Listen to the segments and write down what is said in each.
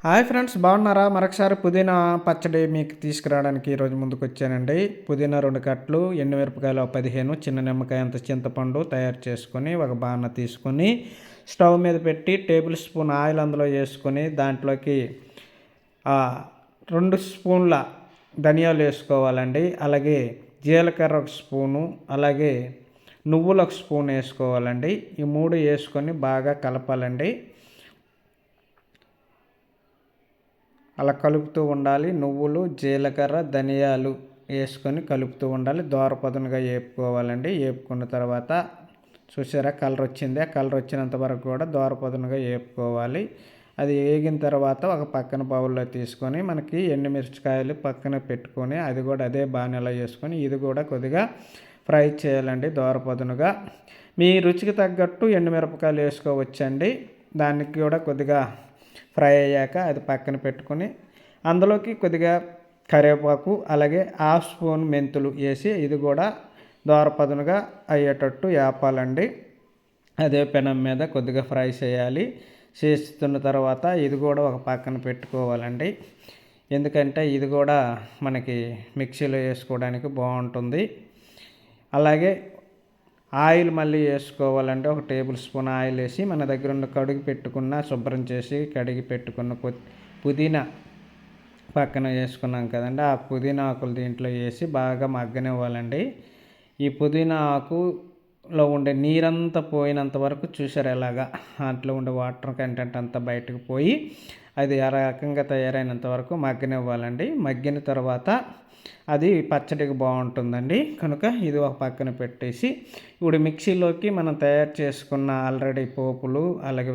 Hi friends, బాగున్నారా? మరొకసారి పుదీనా పచ్చడి మీకు తీసుకురావడానికి ఈరోజు ముందుకు వచ్చానండి. పుదీనా 2 కట్టలు, ఎండుమిరపకాయలు 15, చిన్న నిమ్మకాయ అంత చింతపండు తయారు చేసుకొని ఒక బాణ తీసుకొని స్టవ్ మీద పెట్టి టేబుల్ స్పూన్ ఆయిల్ అందులో వేసుకొని దాంట్లోకి 2 స్పూన్ల ధనియాలు వేసుకోవాలండి. అలాగే జీలకర్ర 1 స్పూను, అలాగే నువ్వులు 1 స్పూన్ వేసుకోవాలండి. ఈ 3 వేసుకొని బాగా కలపాలండి. అలా కలుపుతూ ఉండాలి. నువ్వులు, జీలకర్ర, ధనియాలు వేసుకొని కలుపుతూ ఉండాలి. దోరపదునుగా వేపుకోవాలండి. వేపుకున్న తర్వాత చూసారా కలర్ వచ్చింది. ఆ కలర్ వచ్చినంత వరకు కూడా దోరపదునుగా వేపుకోవాలి. అది వేగిన తర్వాత ఒక పక్కన బౌల్లో తీసుకొని మనకి ఎండుమిరపకాయలు పక్కన పెట్టుకొని అది కూడా అదే బాణీలో వేసుకొని ఇది కూడా కొద్దిగా ఫ్రై చేయాలండి దోరపదునుగా. మీ రుచికి తగ్గట్టు ఎండుమిరపకాయలు వేసుకోవచ్చండి. దానికి కూడా కొద్దిగా ఫ్రై అయ్యాక అది పక్కన పెట్టుకొని అందులోకి కొద్దిగా కరివేపాకు, అలాగే 1/2 స్పూన్ మెంతులు వేసి ఇది కూడా దోరపదునుగా అయ్యేటట్టు వేపాలండి. అదే పెనం మీద కొద్దిగా ఫ్రై చేయాలి. చేస్తున్న తర్వాత ఇది కూడా ఒక పక్కన పెట్టుకోవాలండి. ఎందుకంటే ఇది కూడా మనకి మిక్సీలో వేసుకోవడానికి బాగుంటుంది. అలాగే ఆయిల్ మళ్ళీ వేసుకోవాలంటే ఒక టేబుల్ స్పూన్ ఆయిల్ వేసి మన దగ్గర ఉన్న కడిగి పెట్టుకున్న శుభ్రం చేసి కడిగి పెట్టుకున్న పుదీనా పక్కన వేసుకున్నాం కదండి. ఆ పుదీనా ఆకులు దీంట్లో వేసి బాగా మగ్గనివ్వాలండి. ఈ పుదీనా ఆకులో ఉండే నీరంతా పోయినంత వరకు చూసారు ఎలాగా దాంట్లో ఉండే వాటర్ కంటెంట్ అంతా బయటకు పోయి అది ఆ రకంగా తయారైనంత వరకు మగ్గనివ్వాలండి. మగ్గిన తర్వాత అది పచ్చడికి బాగుంటుందండి. కనుక ఇది ఒక పక్కన పెట్టేసి ఇప్పుడు మిక్సీలోకి మనం తయారు చేసుకున్న ఆల్రెడీ పోపులు, అలాగే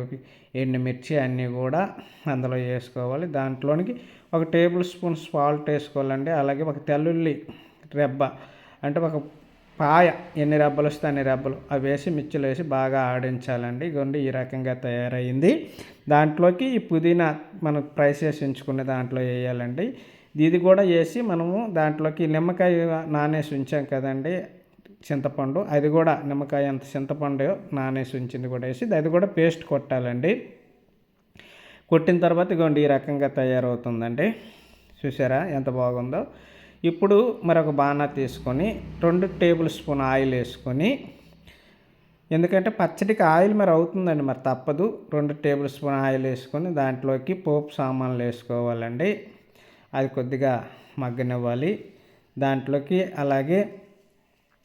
ఎండుమిర్చి అన్నీ కూడా అందులో వేసుకోవాలి. దాంట్లోనికి ఒక టేబుల్ స్పూన్ సాల్ట్ వేసుకోవాలండి. అలాగే ఒక తెల్లుల్లి రెబ్బ అంటే ఒక పాయ ఎన్ని రెబ్బలు వస్తే అన్ని రెబ్బలు అవి వేసి మిక్సీలో వేసి బాగా ఆడించాలండి. ఇగోండి ఈ రకంగా తయారైంది. దాంట్లోకి ఈ పుదీనా మనం ఫ్రై చేసి ఉంచుకునే దాంట్లో వేయాలండి. ఇది కూడా వేసి మనము దాంట్లోకి నిమ్మకాయ నానేసి ఉంచాం కదండి చింతపండు, అది కూడా నిమ్మకాయ అంత చింతపండు నానేసి ఉంచింది కూడా వేసి అది కూడా పేస్ట్ కొట్టాలండి. కొట్టిన తర్వాత ఇగోండి ఈ రకంగా తయారవుతుందండి. చూసారా ఎంత బాగుందో. ఇప్పుడు మరొక బాణ తీసుకొని 2 టేబుల్ స్పూన్ ఆయిల్ వేసుకొని, ఎందుకంటే పచ్చడికి ఆయిల్ మరి అవుతుందండి, మరి తప్పదు. 2 టేబుల్ స్పూన్ ఆయిల్ వేసుకొని దాంట్లోకి పోపు సామాన్లు వేసుకోవాలండి. అది కొద్దిగా మగ్గనివ్వాలి. దాంట్లోకి అలాగే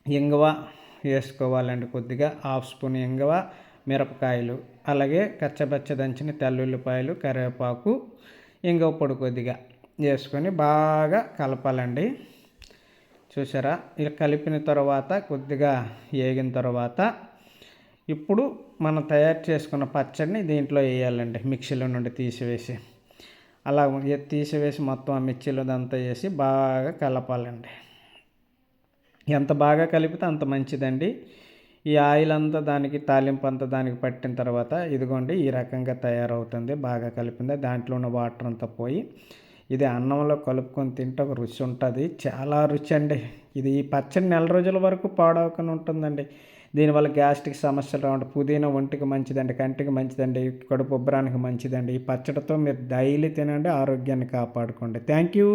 ఇంగువ వేసుకోవాలండి. కొద్దిగా 1/2 స్పూన్ ఇంగువ, మిరపకాయలు, అలాగే కచ్చబచ్చ దంచిన తెల్లుల్లిపాయలు, కరివేపాకు, ఇంగువ పొడి కొద్దిగా వేసుకొని బాగా కలపాలండి. చూసారా ఇలా కలిపిన తర్వాత కొద్దిగా వేగిన తర్వాత ఇప్పుడు మనం తయారు చేసుకున్న పచ్చడిని దీంట్లో వేయాలండి. మిక్సీలో నుండి తీసివేసి అలా తీసివేసి మొత్తం ఆ మిర్చిలో అంతా వేసి బాగా కలపాలండి. ఎంత బాగా కలిపితే అంత మంచిదండి. ఈ ఆయిల్ అంతా దానికి తాలింపు అంతా దానికి పట్టిన తర్వాత ఇదిగోండి ఈ రకంగా తయారవుతుంది. బాగా కలిపింది. దాంట్లో ఉన్న వాటర్ అంతా పోయి ఇది అన్నంలో కలుపుకొని తింటే ఒక రుచి ఉంటుంది. చాలా రుచి అండి. ఇది ఈ పచ్చడి నెల రోజుల వరకు పాడవకుండా ఉంటుందండి. దీనివల్ల గ్యాస్ట్రిక్ సమస్యలు రావండి. పుదీనా ఒంటికి మంచిదండి, కంటికి మంచిదండి, కడుపు ఉబ్బరానికి మంచిదండి. ఈ పచ్చడితో మీరు డైలీ తినండి, ఆరోగ్యాన్ని కాపాడుకోండి. Thank you.